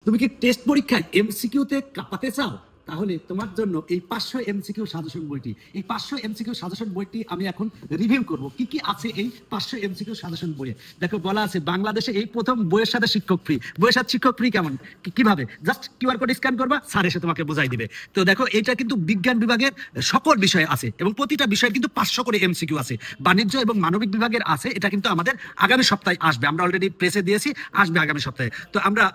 তুমি কি টেস্ট পরীক্ষায় এমসিকিউতে কাঁপাতে চাও? তাহলে তোমার জন্য এই 500 এমসিকিউ সাজেশন বইটি, এই 500 এমসিকিউ সাজেশন বইটি আমি এখন রিভিউ করব। কি কি আছে এই 500 এমসিকিউ সাজেশন বইয়ে? দেখো বলা আছে বাংলাদেশে এই প্রথম বইয়ের সাথে শিক্ষক ফ্রি। বইয়ের সাথে শিক্ষক ফ্রি কেমন, কিভাবে? জাস্ট কিউআর কোড স্ক্যান করবা, স্যার এসে তোমাকে বোঝাই দিবে। তো দেখো এটা কিন্তু বিজ্ঞান বিভাগের সকল বিষয়ে আছে এবং প্রতিটা বিষয়ে কিন্তু 500 করে এমসিকিউ আছে। বাণিজ্য এবং মানবিক বিভাগের আছে, এটা কিন্তু আমাদের আগামী সপ্তাহে আসবে। আমরা অলরেডি প্রেসে দিয়েছি, আসবে আগামী সপ্তাহে। তো আমরা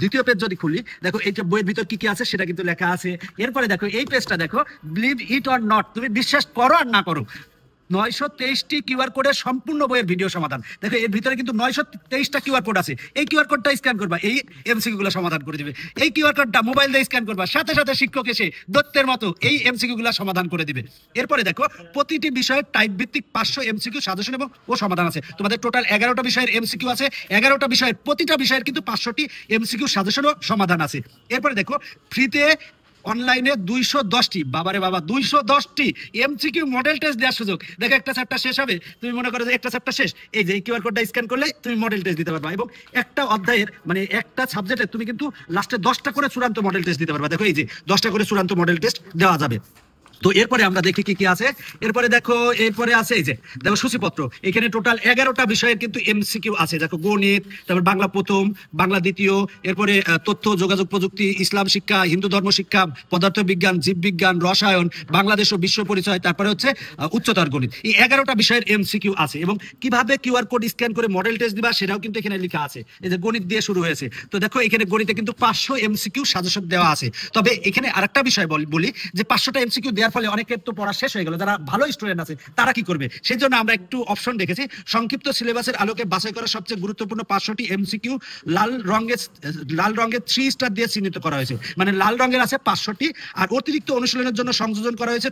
দ্বিতীয় পেজ যদি খুলি, দেখো এইটা বইয়ের ভিতর কি কি আছে সেটা কিন্তু লেখা আছে। এরপরে দেখো এই পেজটা দেখো, বিলিভ ইট অর নট, তুমি বিশ্বাস করো আর না করো, 923টি কিউআর কোডের সম্পূর্ণ বইয়ের ভিডিও সমাধান। দেখো এর ভিতরে কিন্তু 923টা কিউআর কোড আছে। এই কিউআর কোডটা স্ক্যান করবা, এই এমসিকিউ গুলো সমাধান করে দিবে। এই কিউআর কোডটা মোবাইল দিয়ে স্ক্যান করবা, সাথে সাথে শিক্ষক এসে দত্তের মতো এই এমসিকিউ গুলো সমাধান করে দিবে। এরপরে দেখো প্রতিটি বিষয়ের টাইপ ভিত্তিক 500 এমসিকিউ সাজেশন এবং ও সমাধান আছে। তোমাদের টোটাল 11টা বিষয়ের এমসিকিউ আছে। 11টা বিষয়ের প্রতিটা বিষয়ের কিন্তু 500টি এমসিকিউ সাজেশন ও সমাধান আছে। এরপরে দেখো ফ্রিতে অনলাইনে 210টি, বাবারে বাবা 210টি এমসিকিউ মডেল টেস্ট দেওয়ার সুযোগ। দেখো একটা চ্যাপ্টার শেষ হবে, তুমি মনে করো যে একটা চ্যাপ্টার শেষ, এই যে কিউআর কোডটা স্ক্যান করলে তুমি মডেল টেস্ট দিতে পারবা। এবং একটা অধ্যায়ের মানে একটা সাবজেক্টে তুমি কিন্তু লাস্টে 10টা করে চূড়ান্ত মডেল টেস্ট দিতে পারবা। দেখো এই যে 10টা করে চূড়ান্ত মডেল টেস্ট দেওয়া যাবে। তো এরপরে আমরা দেখি কি কি আছে। এরপরে দেখো এরপরে আছে এই যে দেখো সূচিপত্র, এখানে টোটাল 11টা বিষয়ের কিন্তু এমসিকিউ আছে। দেখো গণিত, তারপর বাংলা প্রথম, বাংলা দ্বিতীয়, এরপরে তথ্য যোগাযোগ প্রযুক্তি, ইসলাম শিক্ষা, হিন্দু ধর্ম শিক্ষা, পদার্থ বিজ্ঞান, জীববিজ্ঞান, রসায়ন, বাংলাদেশ ও বিশ্ব পরিচয়, তারপরে হচ্ছে উচ্চতর গণিত। এই 11টা বিষয়ের এমসিকিউ আছে এবং কিভাবে কিউআর কোড স্ক্যান করে মডেল টেস্ট দিবা সেটাও কিন্তু এখানে লেখা আছে। এই যে গণিত দিয়ে শুরু হয়েছে, তো দেখো এখানে গণিতে কিন্তু 500 এমসিকিউ সাজেশন দেওয়া আছে। তবে এখানে আরেকটা বিষয় বলি যে 500টা এমসিকিউ দেওয়ার ফলে অনেকের তো পড়া শেষ হয়ে গেল, যারা ভালো স্টুডেন্ট আছে তারা কি করবে? সেই জন্য আমরা একটু অপশন রেখেছি, সংক্ষিপ্ত সিলেবাসের আলোকে বাছাই করা সবচেয়ে গুরুত্বপূর্ণ 500টি এমসিকিউ লাল রঙের 3 স্টার দিয়ে চিহ্নিত করা হয়েছে। মানে লাল রঙের আছে 500টি, আর অতিরিক্ত অনুশীলনের জন্য সংযোজন করা হয়েছে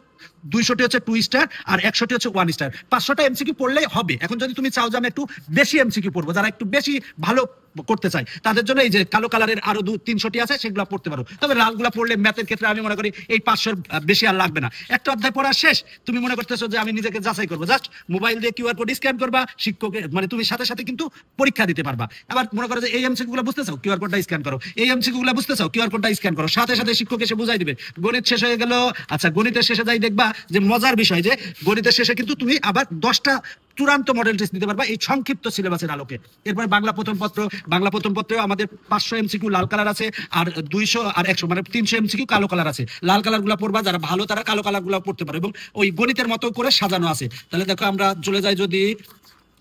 200টি হচ্ছে 2 স্টার আর 100টি হচ্ছে 1 স্টার। 500টা এমসিকিউ পড়লেই হবে। এখন যদি তুমি চাও যে আমি একটু বেশি এমসিকিউ পড়বো, যারা একটু বেশি ভালো করতে চাই তাদের জন্য এই যে কালো কালারের আরো 300টি আছে, সেগুলো পড়তে পারো। তবে লালগুলা পড়লে ম্যাথের ক্ষেত্রে আমি মনে করি এই 500 বেশি আর লাগবে না। একটা অধ্যায় পড়া শেষ, তুমি মনে করতেছো যে আমি নিজেকে যাচাই করবো, জাস্ট মোবাইল দিয়ে কিউআর কোড স্ক্যান করবা, শিক্ষকের মানে তুমি সাথে সাথে কিন্তু পরীক্ষা দিতে পারবা। আবার মনে করো যে এই এমসিকিউ গুলো বুঝতে চাও, কিউআর কোডটা স্ক্যান করো, এই এমসিকিউ গুলো বুঝতে চাও, কিউআর কোডটা স্ক্যান করো, সাথে সাথে শিক্ষক এসে বুঝাই দিবে। গণিত শেষ হয়ে গেল, আচ্ছা গণিতের শেষে যাই দেখবা যে মজার বিষয় যে গণিতের শেষে কিন্তু তুমি আবার 10টা চূড়ান্ত মডেল টেস্ট দিতে পারবা এই সংক্ষিপ্ত সিলেবাসের আলোকে। এরপরে বাংলা প্রথম পত্রেও আমাদের 500 এমসিকিউ লাল কালার আছে, আর 200 আর 100 মানে 300 এমসিকিউ কালো কালার আছে। লাল কালার গুলা পড়বা, যারা ভালো তারা কালো কালার গুলা পড়তে পারে এবং ওই গণিতের মতো করে সাজানো আছে। তাহলে দেখো আমরা চলে যাই যদি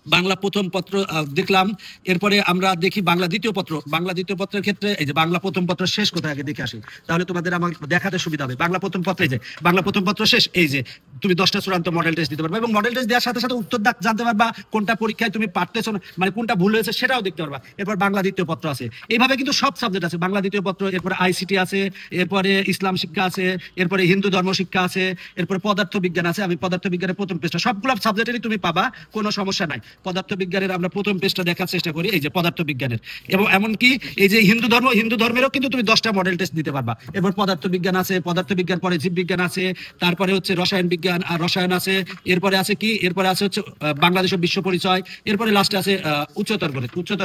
বাংলা প্রথম পত্র দেখলাম, এরপরে আমরা দেখি বাংলা দ্বিতীয় পত্র। বাংলা দ্বিতীয় পত্রের ক্ষেত্রে এই যে বাংলা প্রথম পত্র শেষ কোথায় আগে দেখে আসি, তাহলে তোমাদের আমার দেখাতে সুবিধা হবে। বাংলা প্রথম পত্রে যে বাংলা প্রথম পত্র শেষ, এই যে তুমি 10টা চূড়ান্ত মডেল টেস্ট দিতে পারবা এবং মডেল টেস্ট দেওয়ার সাথে সাথে উত্তর জানতে পারবা, কোনটা পরীক্ষায় তুমি পারতেছো না মানে কোনটা ভুল হয়েছে সেটাও দেখতে পারবা। এরপর বাংলা দ্বিতীয় পত্র আছে, এইভাবে কিন্তু সব সাবজেক্ট আছে বাংলা দ্বিতীয় পত্র। এরপরে আইসিটি আছে, এরপরে ইসলাম শিক্ষা আছে, এরপরে হিন্দু ধর্ম শিক্ষা আছে, এরপরে পদার্থ বিজ্ঞান আছে। আমি পদার্থ বিজ্ঞানের প্রথম পেজটা সবগুলো সাবজেক্টেরই তুমি পাবা, কোনো সমস্যা নাই। পদার্থ বিজ্ঞানের আমরা প্রথম পেজটা দেখার চেষ্টা করি, এই যে পদার্থ বিজ্ঞানের, এবং এমনকি এই যে হিন্দু ধর্মেরও কিন্তু তুমি 10টা মডেল টেস্ট দিতে পারবা। এরপর পদার্থ বিজ্ঞান আছে, পদার্থ বিজ্ঞান পরে জীব বিজ্ঞান আছে, তারপরে হচ্ছে রসায়ন বিজ্ঞান আর রসায়ন আছে, এরপরে আছে কি, এরপরে আছে হচ্ছে বাংলাদেশ ও বিশ্ব পরিচয়, এরপরে লাস্টে আছে উচ্চতর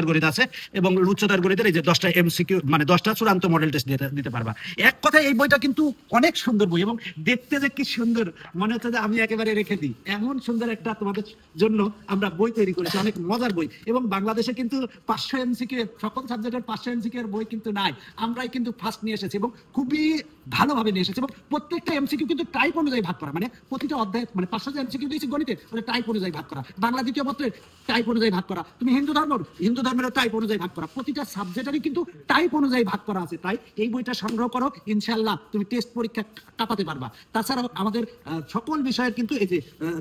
গণিত আছে। এবং উচ্চতর গণিতের এই যে 10টা এমসিকিউ মানে 10টা চূড়ান্ত মডেল টেস্ট দিতে পারবা। এক কথায় এই বইটা কিন্তু অনেক সুন্দর বই এবং দেখতে যে কি সুন্দর, মনে হচ্ছে যে আমি একেবারে রেখে দিই, এমন সুন্দর একটা তোমাদের জন্য আমরা বই তৈরি করেছি, অনেক মজার বই। এবং বাংলাদেশে কিন্তু 500 এমসিকিউ সকল সাবজেক্টের 500 এমসিকিউ এর বই কিন্তু নাই, আমরাই কিন্তু ফার্স্ট নিয়ে এসেছি এবং খুবই ভালোভাবে নিয়ে এসেছি। এবং প্রত্যেকটা এমসিকিউ কিন্তু টাইপ অনুযায়ী ভাগ করা, মানে প্রতিটা অধ্যায় মানে 500 যে এমসিকিউ দিয়েছি গণিতে মানে টাইপ অনুযায়ী ভাগ করা, বাংলা দ্বিতীয় পত্রের টাইপ অনুযায়ী ভাগ করা, তুমি হিন্দু ধর্মের টাইপ অনুযায়ী ভাগ করা, প্রতিটা সাবজেক্টেরই কিন্তু টাইপ অনুযায়ী ভাগ করা আছে। তাই এই বইটা সংগ্রহ করো, ইনশাআল্লাহ তুমি টেস্ট পরীক্ষা কাটাতে পারবা। তাছাড়াও আমাদের সকল বিষয়ের কিন্তু এই যে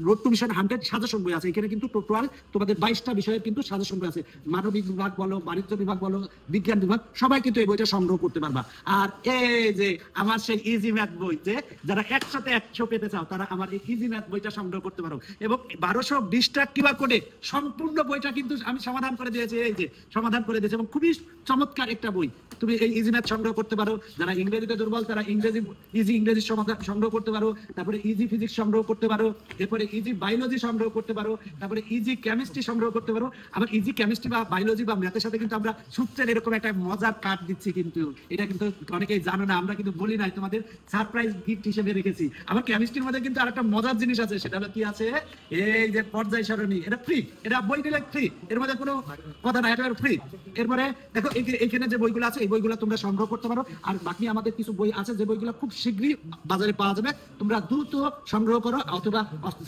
রোড টু মিশন 100 সাজেশন বই আছে, এখানে কিন্তু টোটাল তোমাদের 22টা বিষয়ের কিন্তু সাজেশন বই আছে। মানবিক বিভাগ বলো, বাণিজ্য বিভাগ বলো, বিজ্ঞান বিভাগ, সবাই কিন্তু এই বইটা সংগ্রহ করতে পারবা। আর এই যে আমার সেই ইজি ম্যাথ বই, যে যারা একসাথে 100 পেতে চাও তারা আমার এই ইজি ম্যাথ বইটা সংগ্রহ করতে পারো। এবং 1220টা কিউআর কোডে সম্পূর্ণ বইটা কিন্তু আমি সমাধান করে দিয়েছি, এই যে সমাধান করে দিয়েছি এবং খুবই চমৎকার একটা বই। তুমি এই ইজি ম্যাথ সংগ্রহ করতে পারো, যারা ইংরেজিতে দুর্বল তারা ইংরেজি সমাধান সংগ্রহ করতে পারো, তারপরে ইজি ফিজিক্স সংগ্রহ করতে পারো, এরপরে ইজি বায়োলজি সংগ্রহ করতে পারো, তারপরে ইজি কেমিস্ট্রি সংগ্রহ করতে পারো। আবার ইজি কেমিস্ট্রি বা বায়োলজি বা ম্যাথের সাথে কিন্তু আমরা সূত্রের এরকম একটা মজার কার্ড দিচ্ছি, কিন্তু এটা কিন্তু অনেকেই জানো না, আমরা কিন্তু বলি নাই, তোমাদের সারপ্রাইজ গিফট হিসেবে রেখেছি। আবার কেমিস্ট্রির মধ্যে কিন্তু আরেকটা মজার জিনিস আছে, সেটা হলো কি আছে, এই যে পর্যায় সারণী, এটা ফ্রি, এটা বই নিলে ফ্রি, এর মধ্যে কোনো কথা নাই, এটা ফ্রি। এরপরে দেখো এখানে যে বইগুলো আছে এই বইগুলো তোমরা সংগ্রহ করতে পারো। আর বাকি আমাদের কিছু বই আছে যে বইগুলো খুব শীঘ্রই বাজারে পাওয়া যাবে, তোমরা দ্রুত সংগ্রহ করো, অথবা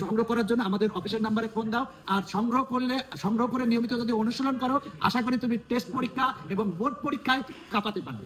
সংগ্রহ করার জন্য আমাদের অফিসের নাম্বারে ফোন দাও। আর সংগ্রহ করে নিয়মিত যদি অনুশীলন করো, আশা করি তুমি টেস্ট পরীক্ষা এবং বোর্ড পরীক্ষায় কাঁপাতে পারবে।